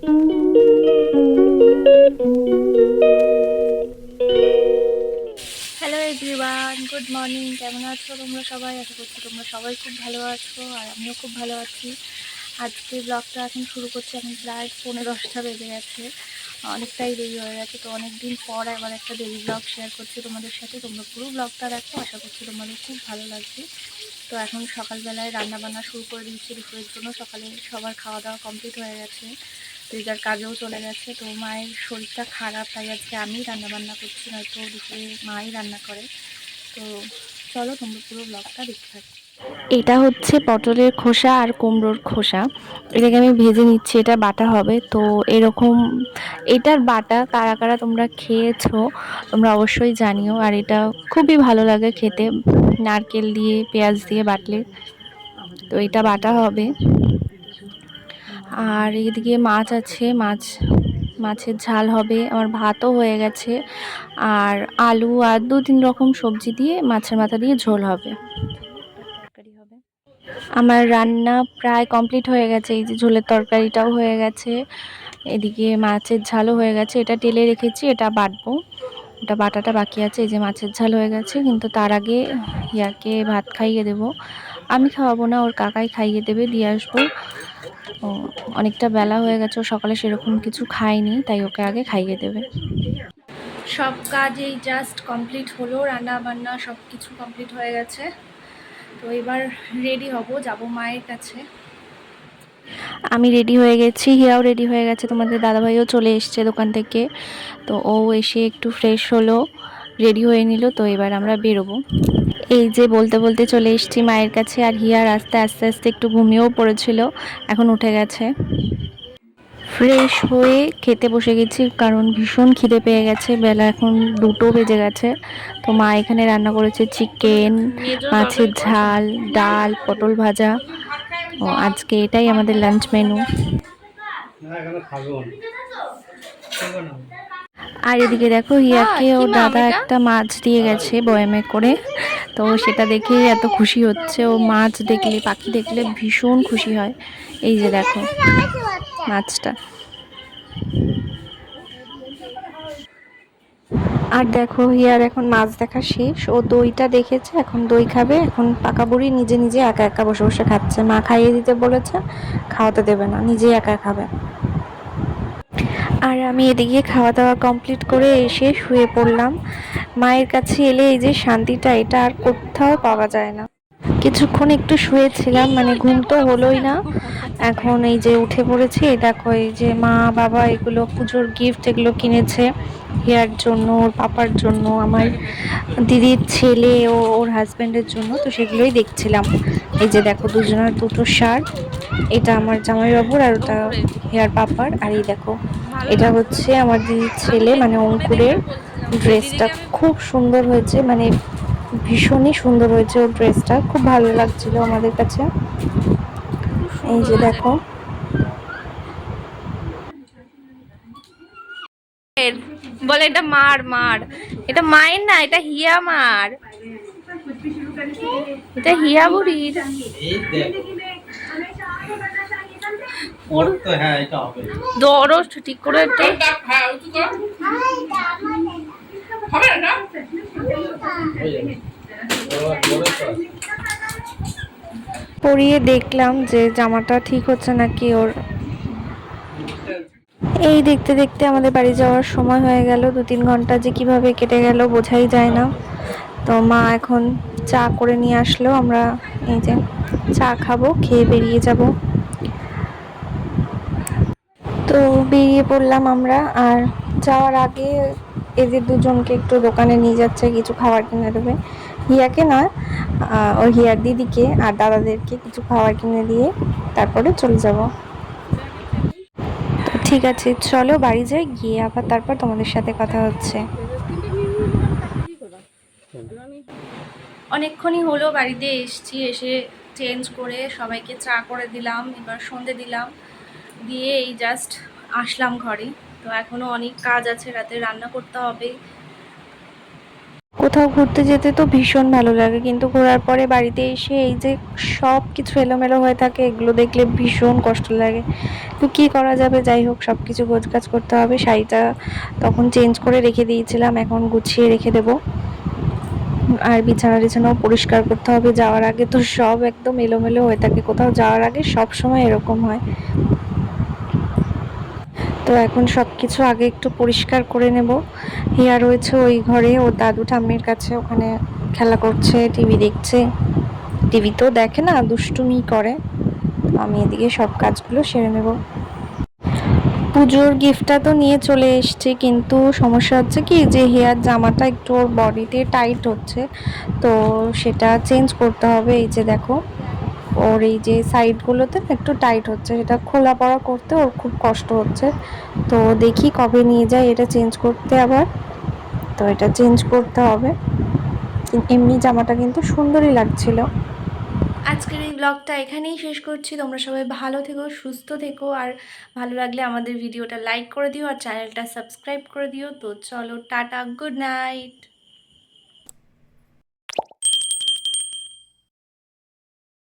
Hello everyone, good morning. কেমন আছো তোমরা সবাই? আশা করছি তোমরা সবাই খুব ভালো আছো, আর আমিও খুব ভালো আছি। আজকে ব্লগটা এখন শুরু করছি। এখন প্রায় 10:30 বেজে গেছে, অনেকটাই দেরি হয়ে গেছে। তো অনেক দিন পর আবার একটা ডেলি ব্লগ শেয়ার করছি তোমাদের সাথে। তোমরা পুরো ব্লগটা দেখো, আশা করছি তোমাদের খুব ভালো লাগবে। তো এখন সকালবেলায় রান্নাবান্না শুরু করে দিয়েছি দুপুরের জন্য। সকালে সবার খাওয়া দাওয়া কমপ্লিট হয়ে গেছে, যে যার কাজেও চলে গেছে। তো মায়ের শরীরটা খারাপ, তাই আজকে আমি রান্নাবান্না করছি, নয়তো দুপুরে মাই রান্না করে। তো চলো তোমরা পুরো ব্লগটা দেখতে থাকো। এটা হচ্ছে পটলের খোসা আর কুমড়োর খোসা, এটাকে আমি ভেজে নিচ্ছি। এটা বাটা হবে। তো এরকম এটার বাটা কারা কারা তোমরা খেয়েছো তোমরা অবশ্যই জানিও। আর এটা খুবই ভালো লাগে খেতে, নারকেল দিয়ে পেঁয়াজ দিয়ে বাটলে। তো এটা বাটা হবে। আর এদিকে মাছ আছে, মাছের ঝাল হবে। আমার ভাতও হয়ে গেছে, আর আলু আর 2-3 রকম সবজি দিয়ে মাছের মাথা দিয়ে ঝোল হবে। তরকারি হবে। আমার রান্না প্রায় কমপ্লিট হয়ে গেছে। এই যে ঝোলের তরকারিটাও হয়ে গেছে, এদিকে মাছের ঝালও হয়ে গেছে। এটা টেলে রেখেছি, এটা বাটবো। এটা বাটাটা বাকি আছে। এই যে মাছের ঝাল হয়ে গেছে, কিন্তু তার আগে ইয়াকে ভাত খাইয়ে দেব। আমি খাওয়াবো না, ওর কাকাই খাইয়ে দেবে, দিয়ে আসবো। ও অনেকটা বেলা হয়ে গেছে, ও সকালে সেরকম কিছু খায়নি, তাই ওকে আগে খাইয়ে দেবে। সব কাজেই জাস্ট কমপ্লিট হলো, রান্না বান্না সব কিছু কমপ্লিট হয়ে গেছে। তো এবার রেডি হব, যাব মায়ের কাছে। আমি রেডি হয়ে গেছি, হিয়াও রেডি হয়ে গেছে, তোমাদের দাদাভাইও চলে এসছে দোকান থেকে। তো ও এসে একটু ফ্রেশ হলো, রেডি হয়ে নিল। তো এবার আমরা বেরোবো। এই যে বলতে বলতে চলে এসেছি মায়ের কাছে। আর হিয়া আস্তে আস্তে আস্তে একটু ঘুমিয়েও পড়েছিল, এখন উঠে গেছে। ফ্রেশ হয়ে খেতে বসে গেছি, কারণ ভীষণ খিদে পেয়ে গেছে। বেলা এখন 2টো বেজে গেছে। তো মা এখানে রান্না করেছে চিকেন, মাছের ঝাল, ডাল, পটল ভাজা। ও আজকে এটাই আমাদের লাঞ্চ মেনু। আর এদিকে দেখো, হিয়াকে ও দাদা একটা মাছ দিয়ে গেছে বয়ামে করে। তো সেটা দেখেই এত খুশি হচ্ছে। ও মাছ দেখলে, পাখি দেখলে ভীষণ খুশি হয়। এই যে দেখো মাছটা। আর দেখো, হিয়ার এখন মাছ দেখা শেষ। ও দইটা দেখেছে, এখন দই খাবে। এখন পাকা বুড়ি নিজে নিজে একা একা বসে বসে খাচ্ছে। মা খাইয়ে দিতে বলেছে, খাওয়াতে দেবে না, নিজেই একা খাবে। আর আমি এদিকে খাওয়া দাওয়া কমপ্লিট করে এসে শুয়ে পড়লাম। মায়ের কাছে এলে এই যে শান্তিটা, এটা আর কোথাও পাওয়া যায় না। কিছুক্ষণ একটু শুয়েছিলাম, মানে ঘুম তো হলোই না। এখন এই যে উঠে পড়েছি। দেখো, এই যে মা বাবা এগুলো পুজোর গিফট, এগুলো কিনেছে হিয়ার জন্য, ওর পাপার জন্য, আমার দিদির ছেলে ও ওর হাজব্যান্ডের জন্য। তো সেগুলোই দেখছিলাম। এই যে দেখো, দুজনের দুটো শার্ট, এটা আমার জামাইবাবুর আর ওটা হেয়ার পাপার। আর এই দেখো, এটা হচ্ছে আমার দিদির ছেলে মানে অঙ্কুরের। ড্রেসটা খুব সুন্দর হয়েছে, মানে ভীষণই সুন্দর হয়েছে। ওর ড্রেসটা খুব ভালো লাগছিল আমাদের কাছে। এই যে দেখো, বলে এটা মার মার, এটা মায়ের না, এটা হিয়া মার, এটা হিয়া বুড়ির। ধরো ঠিক করে একটু। পরিয়ে দেখলাম যে জামাটা ঠিক হচ্ছে নাকি ওর। এই দেখতে দেখতে আমাদের বাড়ি যাওয়ার সময় হয়ে গেল। 2-3 ঘন্টা যে কিভাবে কেটে গেল বোঝাই যায় না। তো মা এখন চা করে নিয়ে আসলো, আমরা এই যে চা খাবো, খেয়ে বেরিয়ে যাব। তো বেরিয়ে পড়লাম আমরা। আর যাওয়ার আগে এদের দুজনকে একটু দোকানে নিয়ে যাচ্ছে, কিছু খাবার কিনে দেবে। হিয়াকে না, ওর হিয়ার দিদিকে আর দাদাদেরকে কিছু খাবার কিনে দিয়ে তারপরে চলে যাব। তো ঠিক আছে, চলো বাড়ি যাই, গিয়ে আবার তারপর তোমাদের সাথে কথা হচ্ছে। অনেকক্ষণই হলো বাড়িতে এসছি, এসে চেঞ্জ করে সবাইকে চা করে দিলাম, এবার সন্ধে দিলাম, দিয়ে এই জাস্ট আসলাম ঘরে। তো এখনও অনেক কাজ আছে, রাতে রান্না করতে হবে। কোথাও ঘুরতে যেতে তো ভীষণ ভালো লাগে, কিন্তু ঘোরার পরে বাড়িতে এসে এই যে সব কিছু এলোমেলো হয়ে থাকে, এগুলো দেখলে ভীষণ কষ্ট লাগে। তো কী করা যাবে, যাই হোক সব কিছু গোছগাছ করতে হবে। শাড়িটা তখন চেঞ্জ করে রেখে দিয়েছিলাম, এখন গুছিয়ে রেখে দেবো। আর বিছানা টিছানাও পরিষ্কার করতে হবে। যাওয়ার আগে তো সব একদম এলোমেলো হয়ে থাকে, কোথাও যাওয়ার আগে সব সময় এরকম হয়। তো এখন সব কিছু আগে একটু পরিষ্কার করে নেব। হিয়া রয়েছে ওই ঘরে, ও দাদু ঠাম্মির কাছে, ওখানে খেলা করছে, টিভি দেখছে। টিভি তো দেখে না, দুষ্টুমি করে। আমি এদিকে সব কাজগুলো সেরে নেব। পুজোর গিফটটা তো নিয়ে চলে এসেছি, কিন্তু সমস্যা হচ্ছে কি যে হেয়ার জামাটা একটু ওর বডিতে টাইট হচ্ছে, তো সেটা চেঞ্জ করতে হবে। এই যে দেখো, ওর এই যে সাইডগুলোতে একটু টাইট হচ্ছে, সেটা খোলা পড়া করতে ওর খুব কষ্ট হচ্ছে। তো দেখি কবে নিয়ে যাই এটা চেঞ্জ করতে আবার। তো এটা চেঞ্জ করতে হবে। এমনি জামাটা কিন্তু সুন্দরই লাগছিল। আজকের এই ব্লগটা এখানেই শেষ করছি। তোমরা সবাই ভালো থেকো, সুস্থ থেকো, আর ভালো লাগলে আমাদের ভিডিওটা লাইক করে দিও আর চ্যানেলটা সাবস্ক্রাইব করে দিও। তো চলো, টাটা, গুড নাইট।